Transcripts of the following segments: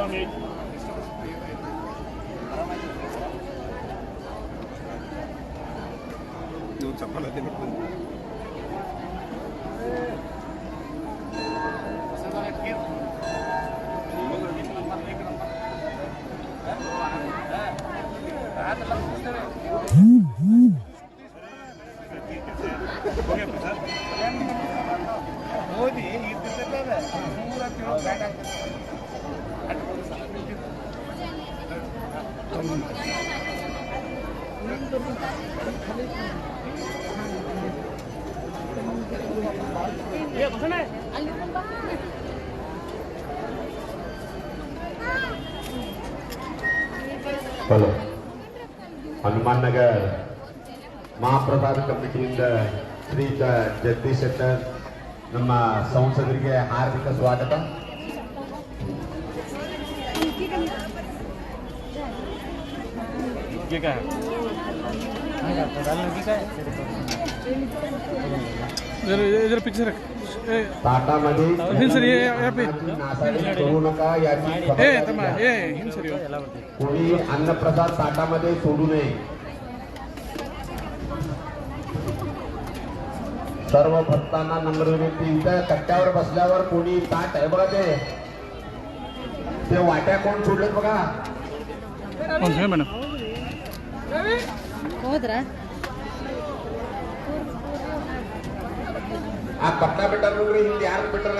ಮೋದಿ ಪೂರ ಬ್ಯಾಟ್ ಆಗ್ತದೆ. ಹಲೋ, ಹನುಮಾನ್ ನಗರ್ ಮಹಾಪ್ರಸಾದ ಕಮಿಟಿಯಿಂದ ಶ್ರೀಯುತ ಜಗದೀಶ್ ಶೆಟ್ಟರ್ ನಮ್ಮ ಸಂಸದರಿಗೆ ಹಾರ್ದಿಕ ಸ್ವಾಗತ. ताटामध्ये करू नका याची कोणी अन्नप्रसाद ताटामध्ये सोडू नये. सर्व भक्तांना नम्र विनंती, इथं कट्ट्यावर बसल्यावर कोणी ताट आहे बघा ते वाट्या कोण सोडलेत बघा. ಹೋದ್ರಾ ಆ ಪಟ್ಟ ಬಿಟ್ಟಾರ ನೋಡ್ರಿ, ಹಿಂದೆ ಯಾರು ಬಿಟ್ಟಾರ?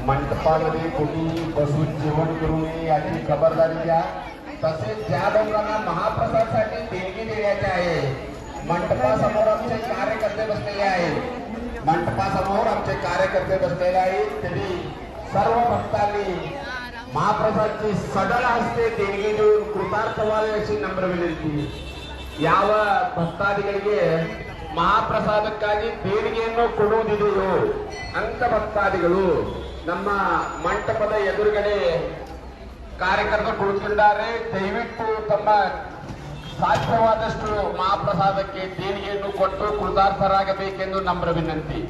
मंडपामध्ये कोणी बसून जेवण करू नये याची खबरदारी घ्या. तसेच ज्या लोकांना महाप्रसादसाठी देणगी देण्याची आहे, मंडपासमोर आमचे कार्यकर्ते बसलेले आहेत, मंडपासमोर आमचे कार्यकर्ते बसलेले आहेत. तरी सर्व भक्तांनी महाप्रसादची सडळ हस्ते देणगी देऊन कृतार्थ व्हावे अशी नम्र विनंती. ಯಾವ ಭಕ್ತಾದಿಗಳಿಗೆ ಮಹಾಪ್ರಸಾದಕ್ಕಾಗಿ ದೇಣಿಗೆಯನ್ನು ಕೊಡುವುದಿದೆಯೋ ಅಂತ ಭಕ್ತಾದಿಗಳು ನಮ್ಮ ಮಂಟಪದ ಎದುರುಗಡೆ ಕಾರ್ಯಕರ್ತರು ಕುಳಿತಿದ್ದಾರೆ. ದಯವಿಟ್ಟು ತಮ್ಮ ಸಾಧ್ಯವಾದಷ್ಟು ಮಹಾಪ್ರಸಾದಕ್ಕೆ ದೇಣಿಗೆಯನ್ನು ಕೊಟ್ಟು ಕೃತಾರ್ಥರಾಗಬೇಕೆಂದು ನಮ್ರ ವಿನಂತಿ.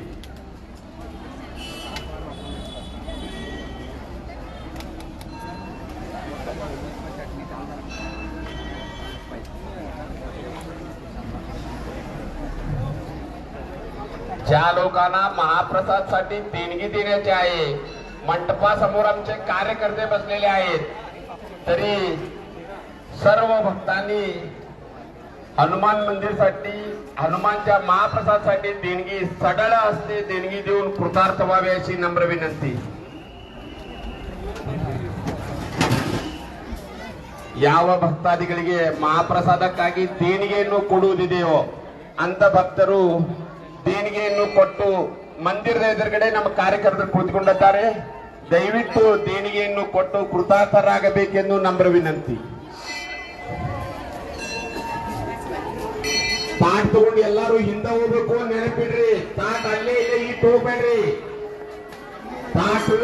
ज्या लोकांना महाप्रसादसाठी देणगी देण्याची आहे, मंडपासमोर आमचे कार्यकर्ते बसलेले आहेत, तरी सर्व भक्तांनी हनुमान मंदिरसाठी हनुमानच्या महाप्रसादसाठी देणगी सडळ हस्ते देणगी देऊन कृतार्थ व्हावे अशी नम्र विनंती. ಯಾವ ಭಕ್ತಾದಿಗಳಿಗೆ ಮಹಾಪ್ರಸಾದಕ್ಕಾಗಿ ದೇಣಿಗೆಯನ್ನು ಕೊಡುವುದಿದೆಯೋ ಅಂತ ಭಕ್ತರು ದೇಣಿಗೆಯನ್ನು ಕೊಟ್ಟು ಮಂದಿರದ ಎದುರುಗಡೆ ನಮ್ಮ ಕಾರ್ಯಕರ್ತರು ಕುಳಿತುಕೊಂಡಿದ್ದಾರೆ. ದಯವಿಟ್ಟು ದೇಣಿಗೆಯನ್ನು ಕೊಟ್ಟು ಕೃತಾರ್ಥರಾಗಬೇಕೆಂದು ನಮ್ರ ವಿನಂತಿ. ತಾಟ್ ತಗೊಂಡು ಎಲ್ಲರೂ ಹಿಂದೆ ಹೋಗ್ಬೇಕು, ನೆನಪಿಡ್ರಿ. ತಾಟ್ ಅಲ್ಲೇ ಇದೆ, ಇಟ್ಟು ಹೋಗ್ಬೇಡ್ರಿ. ತಾಟು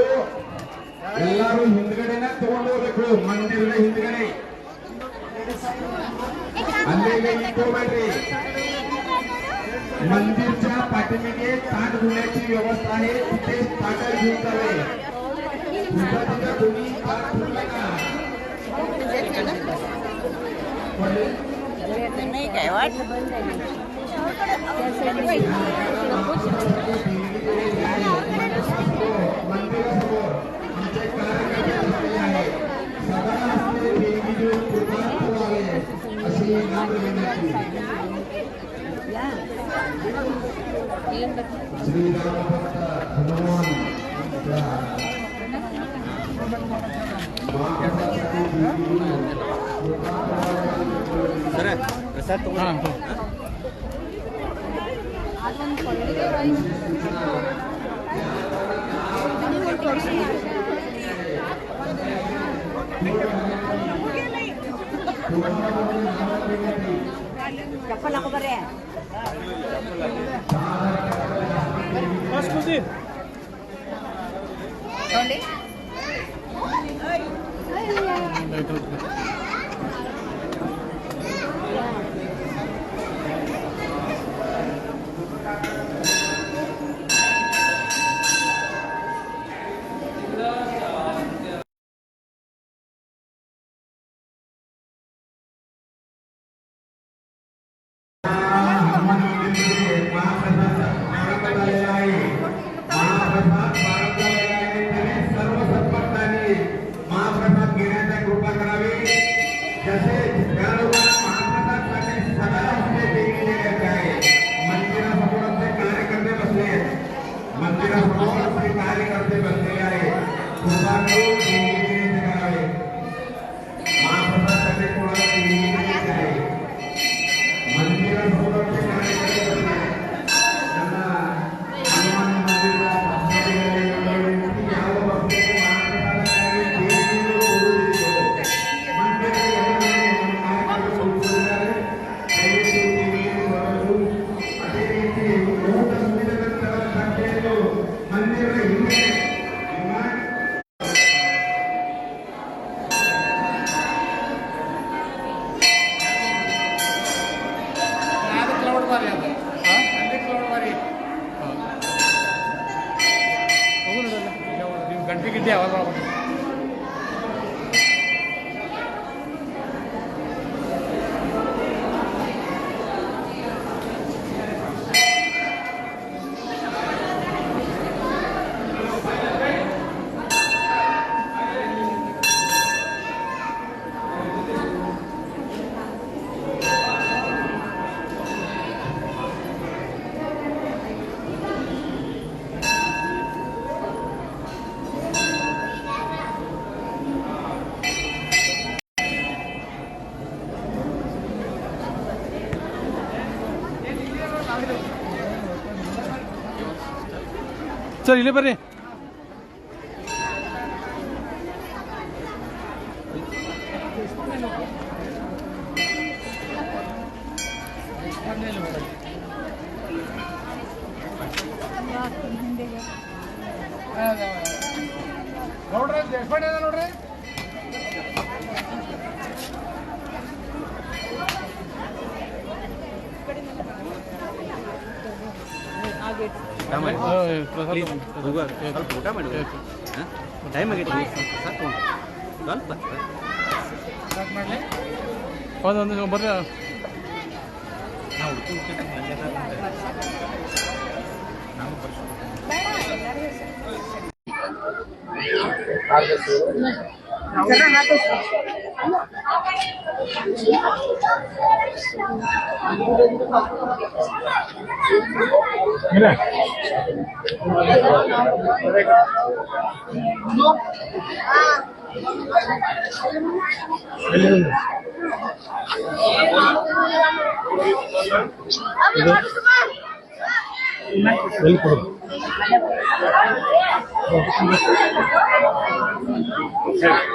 ಎಲ್ಲರೂ ಹಿಂದ್ಗಡೆನ ತಗೊಂಡು ಹೋಗ್ಬೇಕು, ಮಂದಿರದ ಹಿಂದ್ಗಡೆ. अल्ले मंदिरच्या पाठीमागे ताट धुण्याची व्यवस्था आहे, तिथे ताट घेऊन जावे. कोणी ताट धुतलं का नाही काय वाट मंदिरासमोर आमचे कार्यकर्ते आहे, सदा असते देवी देऊन कृपार्थ व्हावे अशी नम्र विनंती. श्रीराम भक्त हनुमान प्रसाद चप्पल ako bare बस खुशी Only? महाप्रसाद घेण्याचा कृपा करावी. तसेच त्या लोकांना महाप्रसादसाठी सदा असले देण्याचे आहे. मंदिरासमोर आपले कार्यकर्ते बसले आहेत. मंदिरासमोर आपले कार्यकर्ते बसलेले आहेत. कृपा करून देण्याचे करावे. महाप्रसादसाठी कोणाला देण्याचे आहे. मंदिरासमोर आपले कार्यकर्ते बसले आहेत. त्यांना हनुमान मंदिराला ಗಂಟೆ ಗಿಡ್ಡೆ ಯಾವಾಗ ಸರ್ ಇಲ್ಲೇ ಬರ್ರಿ. ನೋಡ್ರಿ ದೇಶಪಾಂಡೆ ನೋಡ್ರಿ. ಸ್ವಲ್ಪ ಊಟ ಮಾಡಿ ಟೈಮ್ ಆಗೈತಿ ಸಾಕು ಸ್ವಲ್ಪ ಒಂದು ಬರ್ರಿ.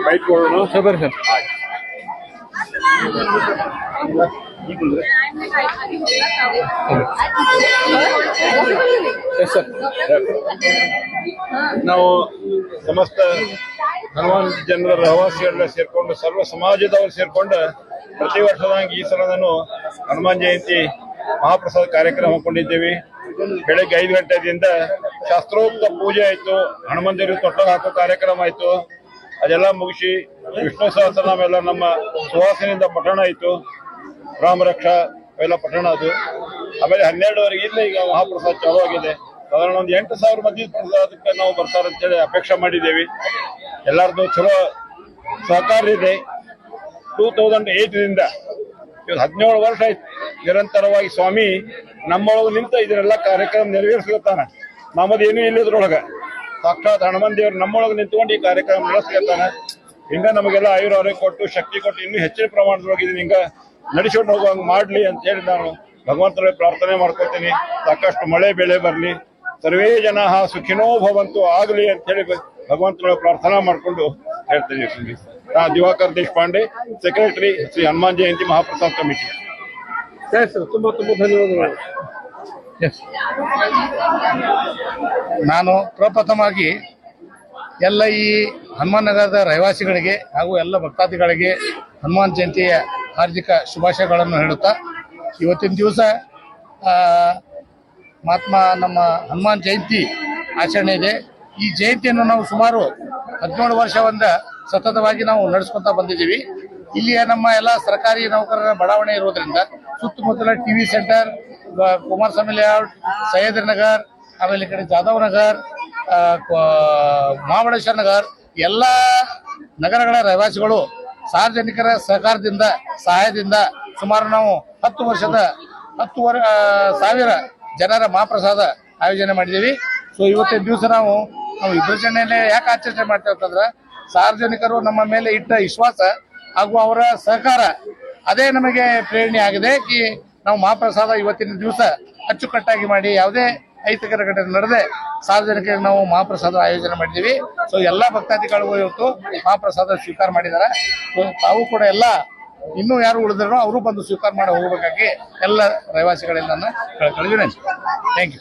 ಬೈಕ್ ಕೊಡೋಣ ಸರ್ ಬರ್ರಿ ಸರ್. Yes sir. ನಾವು ಸಮಸ್ತ ಹನುಮಾನ್ ಜನರ ರಹವಾಸಿಗಳೆಲ್ಲ ಸೇರ್ಕೊಂಡು ಸರ್ವ ಸಮಾಜದವರು ಸೇರ್ಕೊಂಡು ಪ್ರತಿ ವರ್ಷದಂಗೆ ಈ ಸಲದನ್ನು ಹನುಮಾನ್ ಜಯಂತಿ ಮಹಾಪ್ರಸಾದ ಕಾರ್ಯಕ್ರಮ ಹಮ್ಮಿಕೊಂಡಿದ್ದೇವೆ. ಬೆಳಗ್ಗೆ 5 ಗಂಟೆಯಿಂದ ಶಾಸ್ತ್ರೋಕ್ತ ಪೂಜೆ ಆಯ್ತು. ಹನುಮಂತರಿಗೆ ತೊಟ್ಟಲು ಹಾಕೋ ಕಾರ್ಯಕ್ರಮ ಆಯ್ತು. ಅದೆಲ್ಲ ಮುಗಿಸಿ ವಿಷ್ಣು ಸಹಸ್ರನಾಮ ಎಲ್ಲ ನಮ್ಮ ಸುವಾಸನೆಯಿಂದ ಪಠಣ ಆಯ್ತು. ರಾಮರಕ್ಷಾ ಎಲ್ಲ ಪಠಣ ಅದು. ಆಮೇಲೆ 12ವರೆಗೆ ಇಲ್ಲ ಈಗ ಮಹಾಪ್ರಸಾದ ಚಾಲೂ ಆಗಿದೆ. ಸಾಧಾರಣ ಒಂದು 8,000 ಮಂದಿ ಪ್ರಸಾದಕ್ಕೆ ನಾವು ಬರ್ತಾರಂತೇಳಿ ಅಪೇಕ್ಷೆ ಮಾಡಿದ್ದೇವೆ. ಎಲ್ಲರದ್ದು ಚಲೋ ಸಹಕಾರ ಇದೆ. 2008ದಿಂದ ಇವತ್ತು 17 ವರ್ಷ ಆಯ್ತು ನಿರಂತರವಾಗಿ ಸ್ವಾಮಿ ನಮ್ಮೊಳಗೆ ನಿಂತ ಇದನ್ನೆಲ್ಲ ಕಾರ್ಯಕ್ರಮ ನೆರವೇರಿಸ್ಕೊತಾನ. ನಮ್ಮದೇನೂ ಇಲ್ಲದ್ರೊಳಗೆ ಸಾಕ್ಷಾತ್ ಹನುಮನ್ ದೇವರು ನಮ್ಮೊಳಗೆ ನಿಂತ್ಕೊಂಡು ಈ ಕಾರ್ಯಕ್ರಮ ನಡೆಸ್ಕೊತಾನ. ಹಿಂಗ ನಮಗೆಲ್ಲ ಆಯುರಾರೋಗ್ಯ ಕೊಟ್ಟು ಶಕ್ತಿ ಕೊಟ್ಟು ಇನ್ನೂ ಹೆಚ್ಚಿನ ಪ್ರಮಾಣದೊಳಗೆ ಇದನ್ನ ಹಿಂಗ ನಡೆಸ್ಕೊಂಡು ಹೋಗುವಂಗೆ ಮಾಡಲಿ ಅಂತ ಹೇಳಿ ನಾನು ಭಗವಂತನ ಪ್ರಾರ್ಥನೆ ಮಾಡ್ಕೊತೀನಿ. ಸಾಕಷ್ಟು ಮಳೆ ಬೆಳೆ ಬರಲಿ, ಸರ್ವೇ ಜನ ಸುಖಿನೋ ಭವಂತು ಆಗಲಿ ಅಂತ ಹೇಳಿ ಭಗವಂತನ ಪ್ರಾರ್ಥನಾ ಮಾಡಿಕೊಂಡು ಹೇಳ್ತೀನಿ. Diwakar Deshpande, secretary, Shri Hanuman Jayanti ಮಹಾಪ್ರಸಾದ್ committee. ತುಂಬಾ ತುಂಬಾ ಧನ್ಯವಾದಗಳು. ನಾನು ಪ್ರಪ್ರಥಮವಾಗಿ ಎಲ್ಲ ಈ ಹನುಮಾನ್ ನಗರದ ರಹಿವಾಸಿಗಳಿಗೆ ಹಾಗೂ ಎಲ್ಲ ಭಕ್ತಾದಿಗಳಿಗೆ ಹನುಮಾನ್ ಜಯಂತಿಯ ಹಾರ್ದಿಕ ಶುಭಾಶಯಗಳನ್ನು ಹೇಳುತ್ತಾ, ಇವತ್ತಿನ ದಿವಸ ಮಹಾತ್ಮ ನಮ್ಮ ಹನುಮಾನ್ ಜಯಂತಿ ಆಚರಣೆ ಇದೆ. ಈ ಜಯಂತಿಯನ್ನು ನಾವು ಸುಮಾರು 17 ವರ್ಷದಿಂದ ಸತತವಾಗಿ ನಾವು ನಡೆಸ್ಕೊತಾ ಬಂದಿದ್ದೀವಿ. ಇಲ್ಲಿಯ ನಮ್ಮ ಎಲ್ಲ ಸರ್ಕಾರಿ ನೌಕರರ ಬಡಾವಣೆ ಇರೋದ್ರಿಂದ ಸುತ್ತಮುತ್ತಲ TV centre, Kumaraswamy layout, Sahyadri Nagar, ಆಮೇಲೆ ಈ ಕಡೆ ಜಾಧವ್ ನಗರ್, ಮಹಾಬಳೇಶ್ವರ ನಗರ್ ಎಲ್ಲ ನಗರಗಳ ರಹಿವಾಸಿಗಳು ಸಾರ್ವಜನಿಕರ ಸಹಾಯದಿಂದ ಸುಮಾರು ನಾವು 10,000 ಜನರ ಮಹಾಪ್ರಸಾದ ಆಯೋಜನೆ ಮಾಡಿದ್ದೀವಿ. ಸೊ ಇವತ್ತಿನ ದಿವಸ ನಾವು ವಿಭಜನೆಯಲ್ಲೇ ಯಾಕೆ ಆಚರಣೆ ಮಾಡ್ತೇವೆ ಅಂತಂದ್ರೆ ಸಾರ್ವಜನಿಕರು ನಮ್ಮ ಮೇಲೆ ಇಟ್ಟ ವಿಶ್ವಾಸ ಹಾಗೂ ಅವರ ಸಹಕಾರ ಅದೇ ನಮಗೆ ಪ್ರೇರಣೆ ಆಗಿದೆ. ನಾವು ಮಹಾಪ್ರಸಾದ ಇವತ್ತಿನ ದಿವಸ ಅಚ್ಚುಕಟ್ಟಾಗಿ ಮಾಡಿ ಯಾವುದೇ ಅಹಿತಕರ ಘಟನೆ ನಡೆದೇ ಸಾರ್ವಜನಿಕರಿಗೆ ನಾವು ಮಹಾಪ್ರಸಾದ ಆಯೋಜನೆ ಮಾಡಿದ್ದೀವಿ. ಸೊ ಎಲ್ಲಾ ಭಕ್ತಾದಿಗಳು ಇವತ್ತು ಮಹಾಪ್ರಸಾದ ಸ್ವೀಕಾರ ಮಾಡಿದ್ದಾರೆ. ಸೊ ತಾವು ಕೂಡ ಎಲ್ಲ ಇನ್ನೂ ಯಾರು ಉಳಿದ್ರು ಅವರು ಬಂದು ಸ್ವೀಕಾರ ಮಾಡಿ ಹೋಗಬೇಕಾಗಿ ಎಲ್ಲ ರಹಿವಾಸಿಗಳೆಲ್ಲ ಕಳಕಳಿ ವಿನಂತಿ. Thank you.